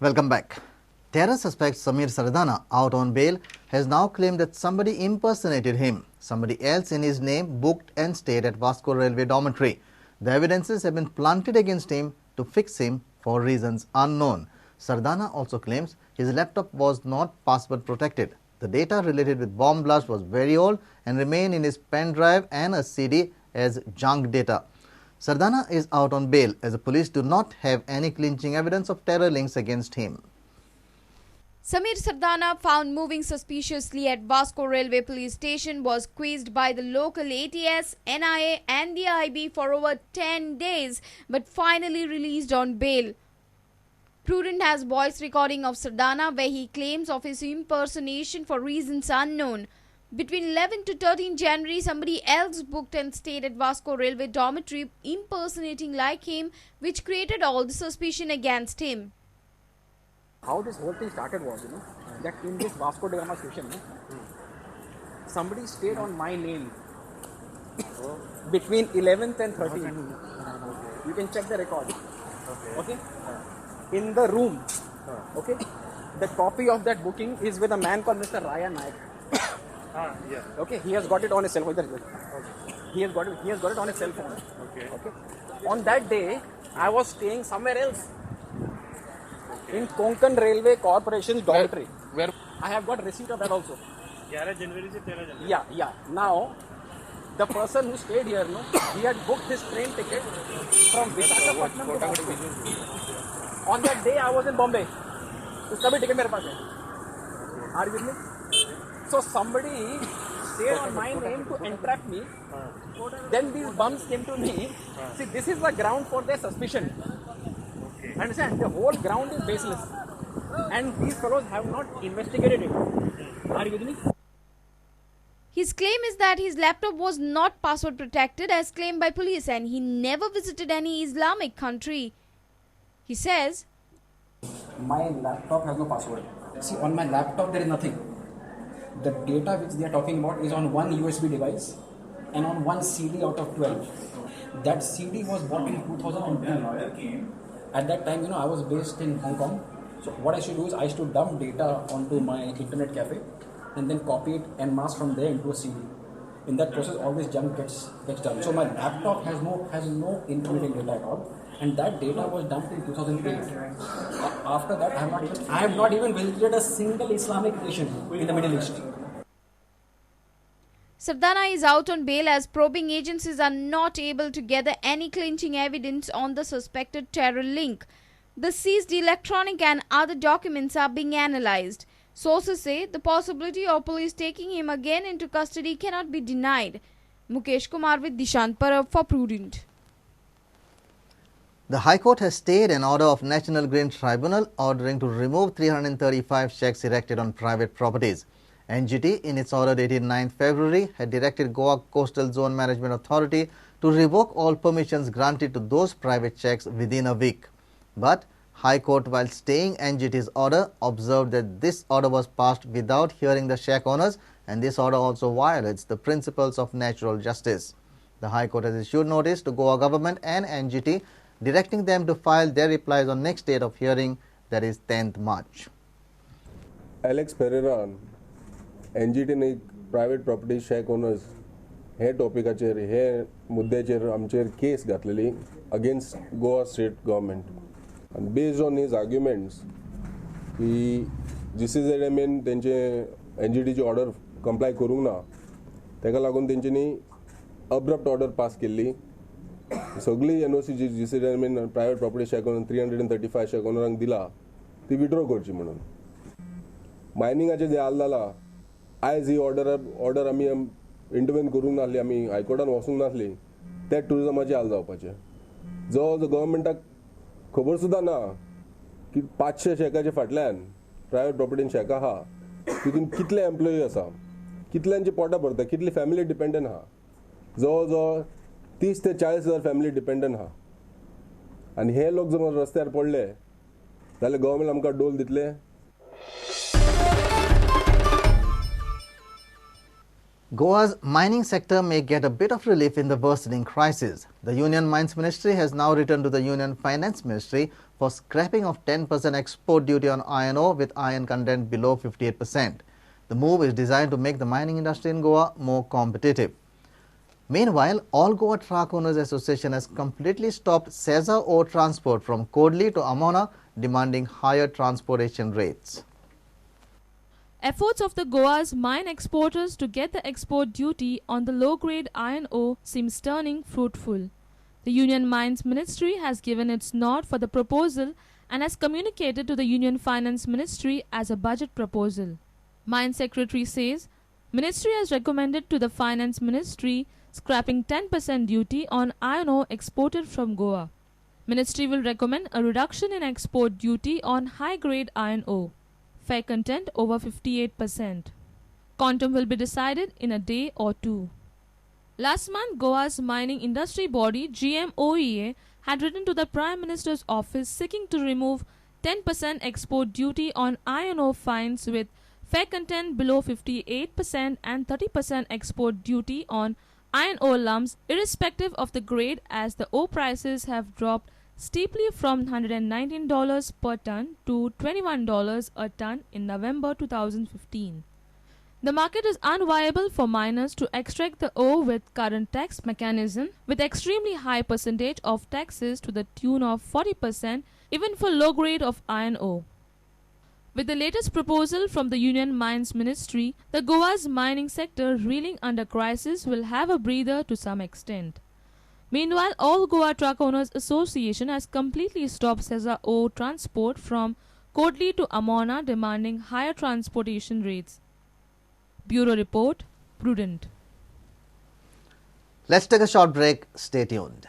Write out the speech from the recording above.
Welcome back. Terror suspect Sameer Sardana, out on bail, has now claimed that somebody impersonated him. Somebody else in his name booked and stayed at Vasco railway dormitory. The evidences have been planted against him to fix him for reasons unknown. Sardana also claims his laptop was not password protected. The data related with bomb blast was very old and remained in his pen drive and a CD as junk data. Sardana is out on bail as the police do not have any clinching evidence of terror links against him. Sameer Sardana, found moving suspiciously at Vasco railway police station, was quizzed by the local ATS, NIA and the IB for over 10 days but finally released on bail. Prudent has voice recording of Sardana where he claims of his impersonation for reasons unknown. Between 11 to 13 January, somebody else booked and stayed at Vasco railway dormitory impersonating like him, which created all the suspicion against him. How this whole thing started was, that in this Vasco da Gama station, somebody stayed on my name between 11th and 13th. You can check the record. Okay? In the room. Okay? The copy of that booking is with a man called Mr. Raya Naik. Okay, he has got it on his cell phone. He has got it on his cell phone. Okay. On that day, I was staying somewhere else. In Konkan Railway Corporation's dormitory. Where? I have got receipt of that also. 11 January से 13 January. Yeah. Now, the person who stayed here, he had booked his train ticket from Visakhapatnam to Vasco. On that day, I was in Bombay. उसका भी ticket मेरे पास है. Are you with me? So somebody stayed on my name to entrap me. Then these bums came to me. See, this is the ground for their suspicion. Understand? The whole ground is baseless. And these fellows have not investigated it. Are you with me? His claim is that his laptop was not password protected as claimed by police and he never visited any Islamic country. He says, my laptop has no password. See, on my laptop there is nothing. The data which they are talking about is on one USB device and on one CD out of 12. That CD was bought in 2002. At that time, I was based in Hong Kong. So what I should do is I used to dump data onto my internet cafe and then copy it en masse from there into a CD. In that process, always junk gets done. So my laptop has no incriminating data at all. And that data was dumped in 2008. After that, I have not even visited a single Islamic nation in the Middle East. Sardana is out on bail as probing agencies are not able to gather any clinching evidence on the suspected terror link. The seized electronic and other documents are being analyzed. Sources say the possibility of police taking him again into custody cannot be denied. Mukesh Kumar with Dishant Parab for Prudent. The High Court has stayed an order of National Green Tribunal ordering to remove 335 shacks erected on private properties. NGT, in its order dated 9 February, had directed Goa Coastal Zone Management Authority to revoke all permissions granted to those private shacks within a week. But High Court, while staying NGT's order, observed that this order was passed without hearing the shack owners, and this order also violates the principles of natural justice. The High Court has issued notice to Goa government and NGT directing them to file their replies on next date of hearing, that is 10th March. Alex Pereira, NGT private property shack owners हे टॉपिकाचेर हे मुद्द्याचेर आमचेर case घातलेली against Goa state government आनी based on his arguments की GCZMN तेंचे NGTची order comply करूंक ना तेका लागून तेंच्यांनी अब्रप्ट ऑर्डर पास केल्ली सगळी NOC जी GCZMN private property shack owner 335 shack ओनरांक दिला ती विड्रॉ करची म्हणून मायनिंगाचे जे हाल जाला आयज ही ऑर्डर आमी इंटरव्हेन करूंक नासली आमी हायकोर्टान वचूंक नासली ते टुरिजमाचे हाल जावपाचे जो गव्हर्मेंटाक खबर सुद्दां ना की 500 शॅकाचे फाटल्यान प्रायवेट प्रॉपर्टीन शॅक आहा तितून कितले एम्प्लॉई आसा कितल्यांची पोटां भरता कितली फॅमिली डिपेंडंट आहा जवळ जवळ 30 ते 40 हजार फॅमिली डिपेंडंट आहा आनी हे लोक जर रस्त्यार पडले जाल्यार गव्हर्मेंट आमकां डोल दितले. Goa's mining sector may get a bit of relief in the worsening crisis. The Union Mines Ministry has now returned to the Union Finance Ministry for scrapping of 10% export duty on iron ore with iron content below 58%. The move is designed to make the mining industry in Goa more competitive. Meanwhile, All Goa Truck Owners Association has completely stopped Seza ore transport from Kodli to Amona, demanding higher transportation rates. Efforts of the Goa's mine exporters to get the export duty on the low-grade iron ore seems turning fruitful. The Union Mines Ministry has given its nod for the proposal and has communicated to the Union Finance Ministry as a budget proposal. Mine Secretary says, Ministry has recommended to the Finance Ministry scrapping 10% duty on iron ore exported from Goa. Ministry will recommend a reduction in export duty on high-grade iron ore. Fair content over 58%. Quantum will be decided in a day or two. Last month, Goa's mining industry body GMOEA had written to the Prime Minister's office seeking to remove 10% export duty on iron ore fines with fair content below 58% and 30% export duty on iron ore lumps irrespective of the grade, as the ore prices have dropped steeply from $119 per ton to $21 a ton in November 2015. The market is unviable for miners to extract the ore with current tax mechanism, with extremely high percentage of taxes to the tune of 40% even for low grade of iron ore. With the latest proposal from the Union Mines Ministry, the Goa's mining sector reeling under crisis will have a breather to some extent. Meanwhile, All Goa Truck Owners Association has completely stopped Seza ore transport from Kodli to Amona, demanding higher transportation rates. Bureau Report, Prudent. Let's take a short break. Stay tuned.